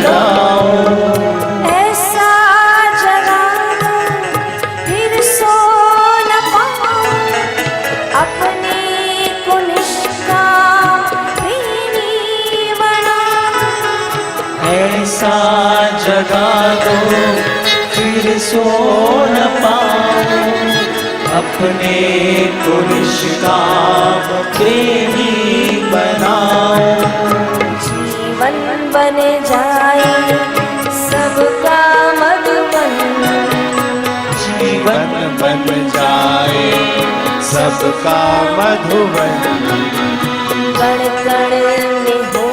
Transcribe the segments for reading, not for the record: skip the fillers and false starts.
जगाओ, ऐसा जगा फिर सो न पाऊं, अपने को निष्काम प्रेमी बनाऊं। ऐसा जगा दो फिर सो न पाऊं, अपने को निष्काम प्रेमी बनाओ। जीवन बन जाए सबका मधुबन, जीवन बन जाए सबका मधुबन, कण कण में हो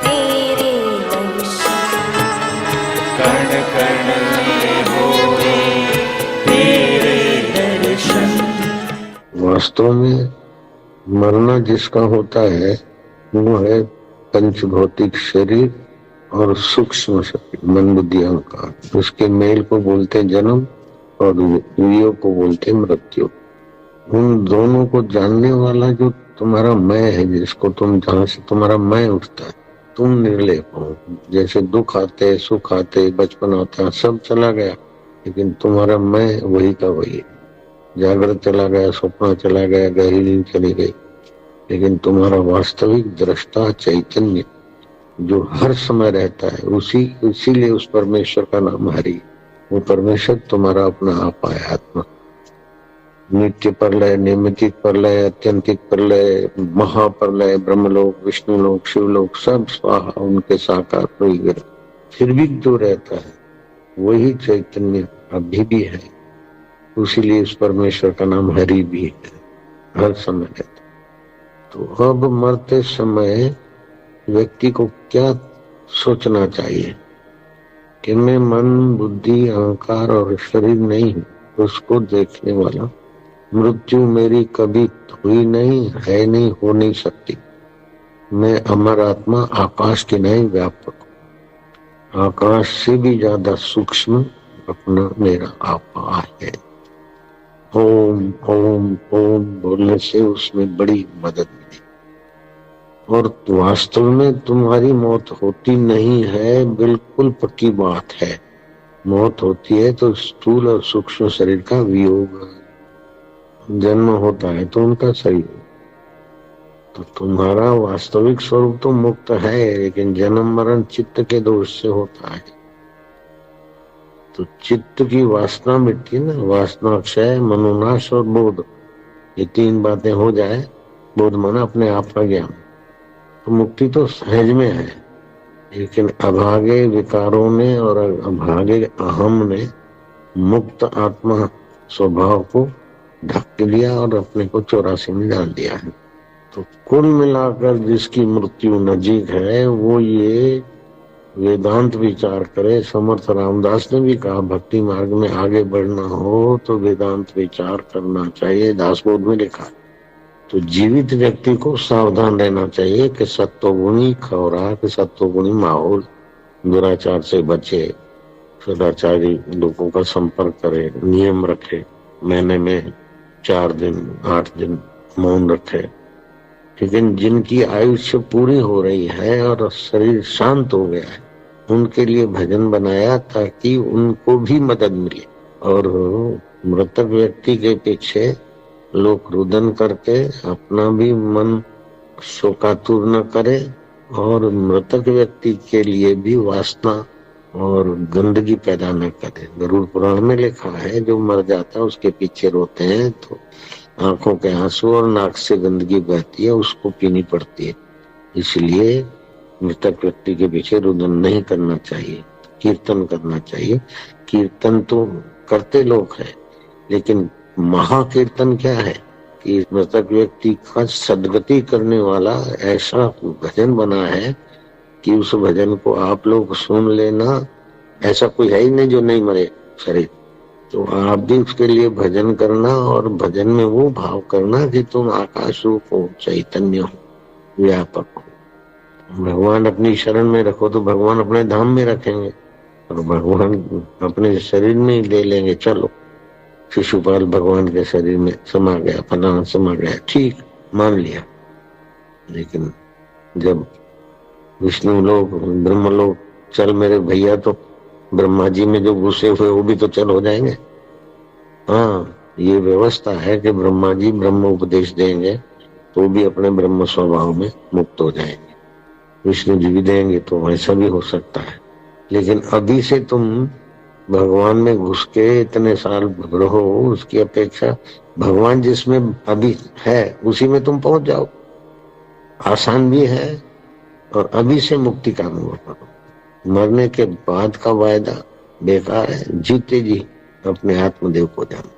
तेरे दर्शन, कण कण में हो तेरे दर्शन। वास्तव में मरना जिसका होता है वो है पंचभौतिक शरीर और सूक्ष्म शरीर, मन बुद्धि अहंकार। उसके मेल को बोलते जन्म और वियोग को बोलते मृत्यु। उन दोनों को जानने वाला जो तुम्हारा मैं है, जिसको तुम, जहां से तुम्हारा मैं उठता है, तुम निर्लेप हो। जैसे दुख आते, सुख आते, बचपन आता, सब चला गया, लेकिन तुम्हारा मैं वही का वही है। जागृत चला गया, स्वप्न चला गया, गहरी नींद चली गई, लेकिन तुम्हारा वास्तविक दृष्टा चैतन्य जो हर समय रहता है, इसीलिए उस परमेश्वर का नाम हरि। वो परमेश्वर तुम्हारा अपना आप है, आत्मा। नित्य प्रलय, नैमित्तिक प्रलय, अत्यंतिक प्रलय, महाप्रलय, ब्रह्मलोक, विष्णुलोक, शिवलोक, सब स्वाहा उनके साकार कोई गिर, फिर भी जो रहता है वही चैतन्य अभी भी है। उसीलिए उस परमेश्वर का नाम हरि भी है, हर समय रहता। तो अब मरते समय व्यक्ति को क्या सोचना चाहिए कि मैं मन, बुद्धि, अहंकार और शरीर नहीं हूँ, उसको देखने वाला। मृत्यु मेरी कभी हुई नहीं है, नहीं हो नहीं सकती। मैं अमर आत्मा, आकाश की नहीं व्यापक, आकाश से भी ज्यादा सूक्ष्म अपना मेरा आपा है। ओम ओम ओम बोलने से उसमें बड़ी मदद मिली। और वास्तव में तुम्हारी मौत होती नहीं है, बिल्कुल पक्की बात है। मौत होती है तो स्थूल और सूक्ष्म शरीर का वियोग, जन्म होता है तो उनका शरीर। तो तुम्हारा वास्तविक स्वरूप तो मुक्त है, लेकिन जन्म मरण चित्त के दोष से होता है। तो चित्त की वासना मिटती है ना, वासना क्षय, मनोनाश और बोध, ये तीन बातें हो जाए, बोध माना अपने आप का ज्ञान, तो मुक्ति तो सहज में है। लेकिन अभागे विकारों ने और अभागे अहम ने मुक्त आत्मा स्वभाव को ढक लिया और अपने को 84 में डाल दिया है। तो कुल मिलाकर जिसकी मृत्यु नजीक है वो ये वेदांत विचार करे। समर्थ रामदास ने भी कहा, भक्ति मार्ग में आगे बढ़ना हो तो वेदांत विचार करना चाहिए, दासबोध में लिखा। तो जीवित व्यक्ति को सावधान रहना चाहिए कि सत्वगुणी खौराक, सत्वगुणी माहौल, दुराचार से बचे, सदाचारी लोगों का संपर्क करे, नियम रखे, महीने में 4 दिन 8 दिन मौन रखे। लेकिन जिनकी आयुष्य पूरी हो रही है और शरीर शांत हो गया है, उनके लिए भजन बनाया ताकि उनको भी मदद मिले। और मृतक व्यक्ति के पीछे लोग रुदन करके अपना भी मन शोकातुर न करे, और मृतक व्यक्ति के लिए भी वासना और गंदगी पैदा न करे। गरुड़ पुराण में लिखा है, जो मर जाता है उसके पीछे रोते हैं तो आंखों के आंसू और नाक से गंदगी बहती है, उसको पीनी पड़ती है। इसलिए मृतक व्यक्ति के पीछे रुदन नहीं करना चाहिए, कीर्तन करना चाहिए। कीर्तन तो करते लोग हैं, लेकिन महाकीर्तन क्या है कि मृतक व्यक्ति का सदगति करने वाला ऐसा भजन बना है कि उस भजन को आप लोग सुन लेना। ऐसा कोई है ही नहीं जो नहीं मरे शरीर, तो आप भी उसके लिए भजन करना, और भजन में वो भाव करना कि तुम आकाश रूप हो, चैतन्य हो, व्यापक हो। भगवान अपनी शरण में रखो तो भगवान अपने धाम में रखेंगे, और भगवान अपने शरीर में ही ले लेंगे। चलो, शिशुपाल भगवान के शरीर में समा गया, फलाना समा गया, ठीक मान लिया। लेकिन जब विष्णु लोक, ब्रह्मलोक, चल मेरे भैया, तो ब्रह्मा जी में जो घुसे हुए वो भी तो चल हो जाएंगे। हाँ, ये व्यवस्था है कि ब्रह्मा जी ब्रह्म उपदेश देंगे तो भी अपने ब्रह्म स्वभाव में मुक्त हो जाएंगे, विष्णु जी भी देंगे तो ऐसा भी हो सकता है। लेकिन अभी से तुम भगवान में घुस के इतने साल रहो, उसकी अपेक्षा भगवान जिसमें अभी है उसी में तुम पहुंच जाओ। आसान भी है और अभी से मुक्ति का अनुभव करो। मरने के बाद का वायदा बेकार है, जीते जी अपने आत्मदेव को जानो।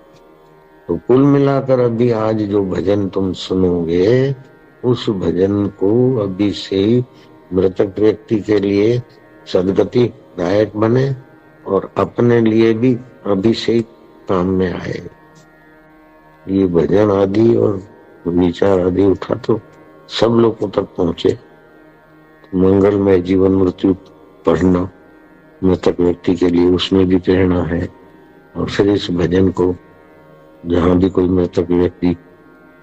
तो कुल मिलाकर अभी आज जो भजन तुम सुनोगे, उस भजन को अभी से ही मृतक व्यक्ति के लिए सदगति दायक बने और अपने लिए भी अभी से ही काम में आए। ये भजन आदि और विचार आदि उठा तो सब लोगों तक पहुंचे। मंगलमय जीवन मृत्यु पढ़ना मृतक व्यक्ति के लिए, उसमें भी प्रेरणा है। और फिर इस भजन को जहां भी कोई मृतक व्यक्ति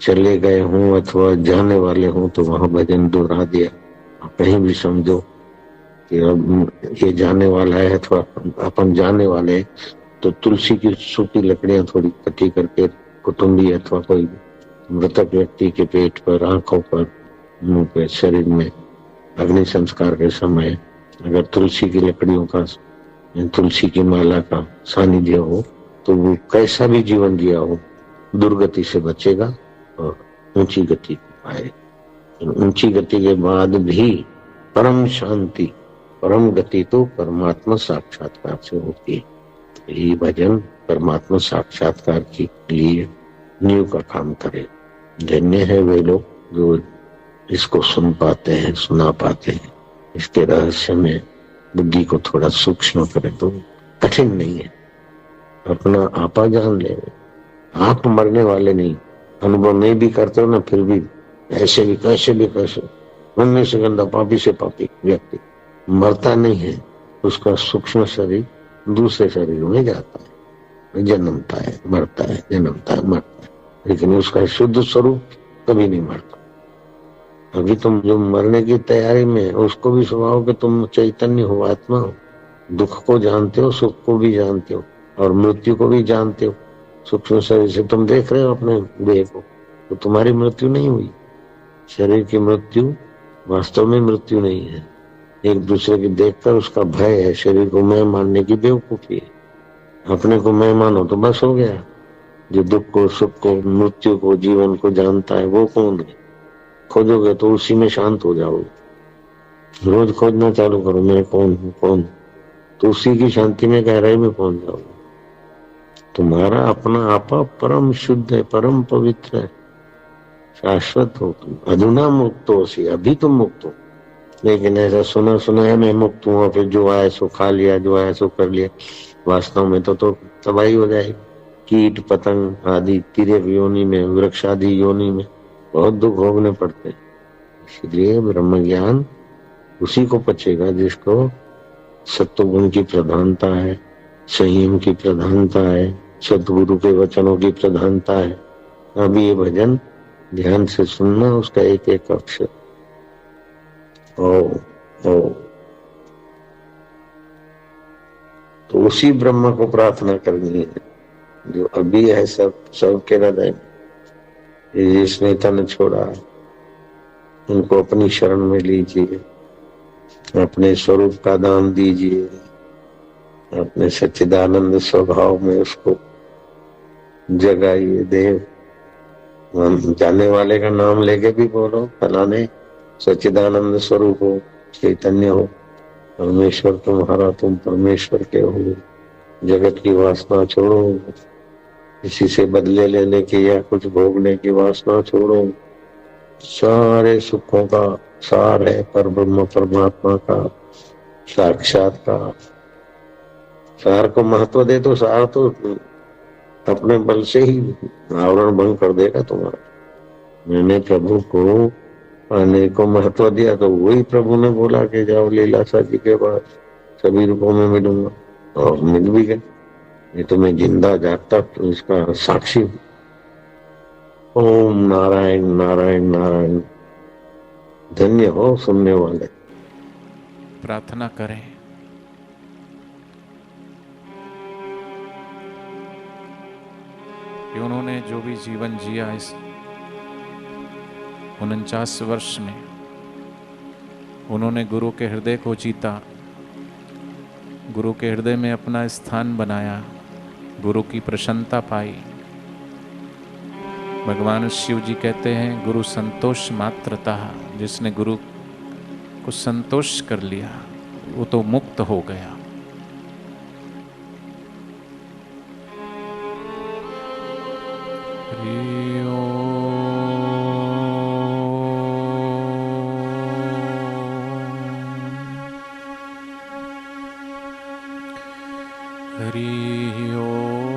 चले गए हों अथवा जाने वाले हों तो वहां भजन दोहरा दिया। कहीं भी समझो कि अब ये जाने वाला है अथवा अपन जाने वाले, तो तुलसी की सूखी लकड़ियां थोड़ी इकट्ठी करके कुटुंबी अथवा कोई मृतक व्यक्ति के पेट पर, आंखों पर, मुंह पे, शरीर में अग्नि संस्कार के समय अगर तुलसी की लकड़ियों का, तुलसी की माला का सानिध्य हो तो वो कैसा भी जीवन जिया हो दुर्गति से बचेगा और ऊंची गति पाए। ऊंची गति के बाद भी परम शांति, परम गति तो परमात्मा साक्षात्कार से होती है। ये भजन परमात्मा साक्षात्कार के लिए नींव का काम करे। धन्य है वे लोग जो इसको सुन पाते हैं, सुना पाते हैं। इसके रहस्य में बुद्धि को थोड़ा सूक्ष्म करे तो कठिन नहीं है। अपना आपा जान ले, आप मरने वाले नहीं। अनुभव नहीं भी करते हो ना, फिर भी ऐसे भी कैसे मरने से गंदा, पापी से पापी व्यक्ति मरता नहीं है। उसका सूक्ष्म शरीर दूसरे शरीर में जाता है, जन्मता है, मरता है, जन्मता है, मरता है, लेकिन उसका शुद्ध स्वरूप कभी नहीं मरता। अभी तुम जो मरने की तैयारी में, उसको भी स्वभाव के तुम चैतन्य हो, आत्मा हो, दुख को जानते हो, सुख को भी जानते हो और मृत्यु को भी जानते हो। सूक्ष्म शरीर से तुम देख रहे हो अपने देह को, तो तुम्हारी मृत्यु नहीं हुई। शरीर की मृत्यु वास्तव में मृत्यु नहीं है, एक दूसरे की देखकर उसका भय है। शरीर को मैं मानने की बेवकूफी है। अपने को मैं मानो तो बस हो गया। जो दुख को, सुख को, मृत्यु को, जीवन को जानता है वो कौन है? खोजोगे तो उसी में शांत हो जाओगे। रोज खोजना चालू करो, मैं कौन हूँ, कौन, तो उसी की शांति में गहराई में पहुंच जाओगे। तुम्हारा अपना आपा परम शुद्ध है, परम पवित्र है, शाश्वत हो तुम। अधुना मुक्त हो सी, अभी तुम मुक्त हो। लेकिन ऐसा सुना सुना है मैं मुक्त हूँ, फिर जो आया सो खा लिया, जो आया सो कर लिया। वास्तव में तो तबाही हो जाएगी। कीट पतंग आदि तिर्यक योनि में, वृक्ष आदि योनि में बहुत दुख भोगने पड़ते हैं। इसलिए ब्रह्म ज्ञान उसी को पचेगा जिसको सत्वगुण की प्रधानता है, संयम की प्रधानता है, सतगुरु के वचनों की प्रधानता है। अभी ये भजन ध्यान से सुनना, उसका एक एक अक्षर ओ तो उसी ब्रह्म को प्रार्थना करनी है जो अभी है सबके हृदय में। जिसने तन छोड़ा उनको अपनी शरण में लीजिए, अपने स्वरूप का दान दीजिए, अपने सच्चिदानंद स्वभाव में उसको जगाइए। देव जाने वाले का नाम लेके भी बोलो, फलाने सच्चिदानंद स्वरूप हो, चैतन्य हो, परमेश्वर तुम्हारा, तुम परमेश्वर के हो। जगत की वासना छोड़ो, किसी से बदले लेने की या कुछ भोगने की वासना छोड़ो। सारे सुखों का सार है परब्रह्म परमात्मा का साक्षात्कार। सार को महत्व दे तो सार तो अपने बल से ही आवरण भंग कर देगा तुम्हारा। मैंने प्रभु को पाने को महत्व दिया तो वही प्रभु ने बोला कि जाओ लीलाशाह जी के बाद सभी रूपों में मिलूंगा, और मिल भी गए। ये तो मैं जिंदा जागता तो इसका साक्षी हूं। ओम नारायण नारायण नारायण। धन्य हो सुनने वाले। प्रार्थना करें। कि उन्होंने जो भी जीवन जिया इस 49 वर्ष में, उन्होंने गुरु के हृदय को जीता, गुरु के हृदय में अपना स्थान बनाया, गुरु की प्रसन्नता पाई। भगवान शिव जी कहते हैं गुरु संतोष मात्रता, जिसने गुरु को संतोष कर लिया वो तो मुक्त हो गया। हरि ओम।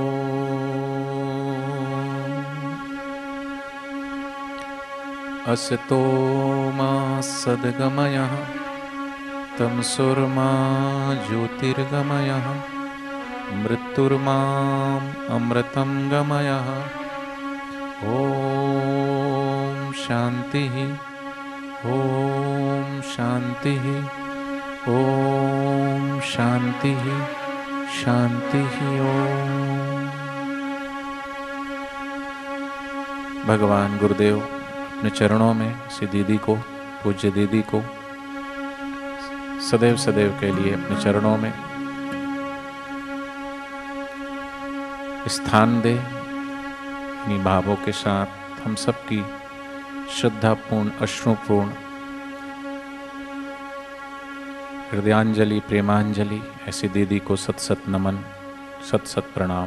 असतो मा सद्गमयः तमसोर्मा ज्योतिर्गमयः मृत्युर्माम् अमृतं गमयः। ओम शांति ओम शांति ओम शांति शांति ओम। भगवान गुरुदेव अपने चरणों में श्री दीदी को, पूज्य दीदी को सदैव सदैव के लिए अपने चरणों में स्थान दे। इन्हीं भावों के साथ हम सबकी श्रद्धापूर्ण, अश्रुपूर्ण हृदयांजलि, प्रेमांजलि ऐसी दीदी को सत सत नमन, सत सत प्रणाम।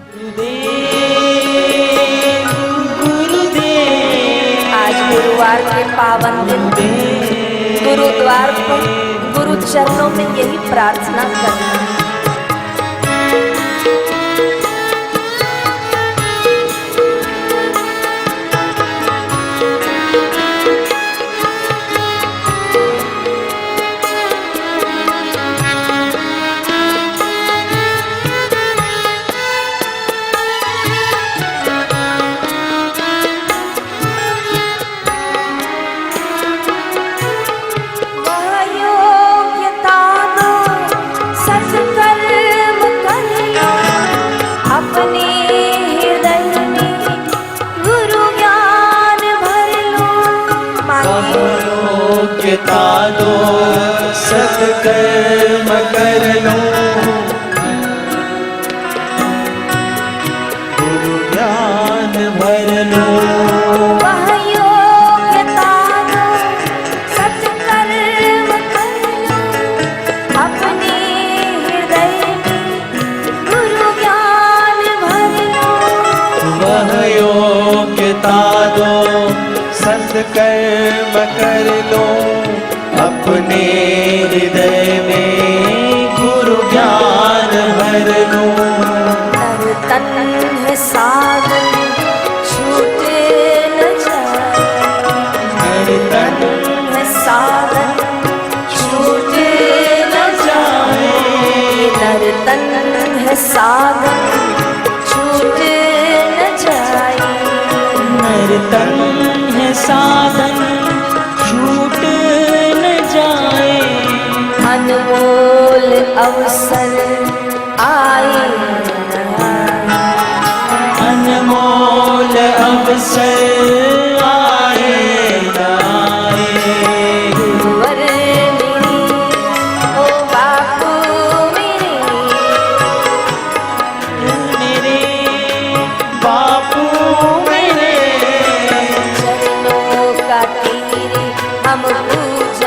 आज गुरुवार के पावन दिन गुरुद्वार पर गुरु चरणों में यही प्रार्थना करना। दो सत्कर्म कर लो, गुरु ज्ञान भर लो। वह योग्यता दो, सत्कर्म कर लो, अपने हृदय में गुरु ज्ञान भर लो। वह योग्यता दो, सत्कर्म कर लो, अपने हृदय में गुरु ज्ञान भर लो। तन तन है साधन छूटे न जाए, तन है साधन छूटे न जाए, नर तन है साधन छूटे न जाए, नर तन है साधन छूट न जाए। अनमोल अवसर आए अनमोल अवसर आए न आए। गुरुवर मेरे ओ बापू मेरे बापू मेरे, चरणों का तीर हम पूज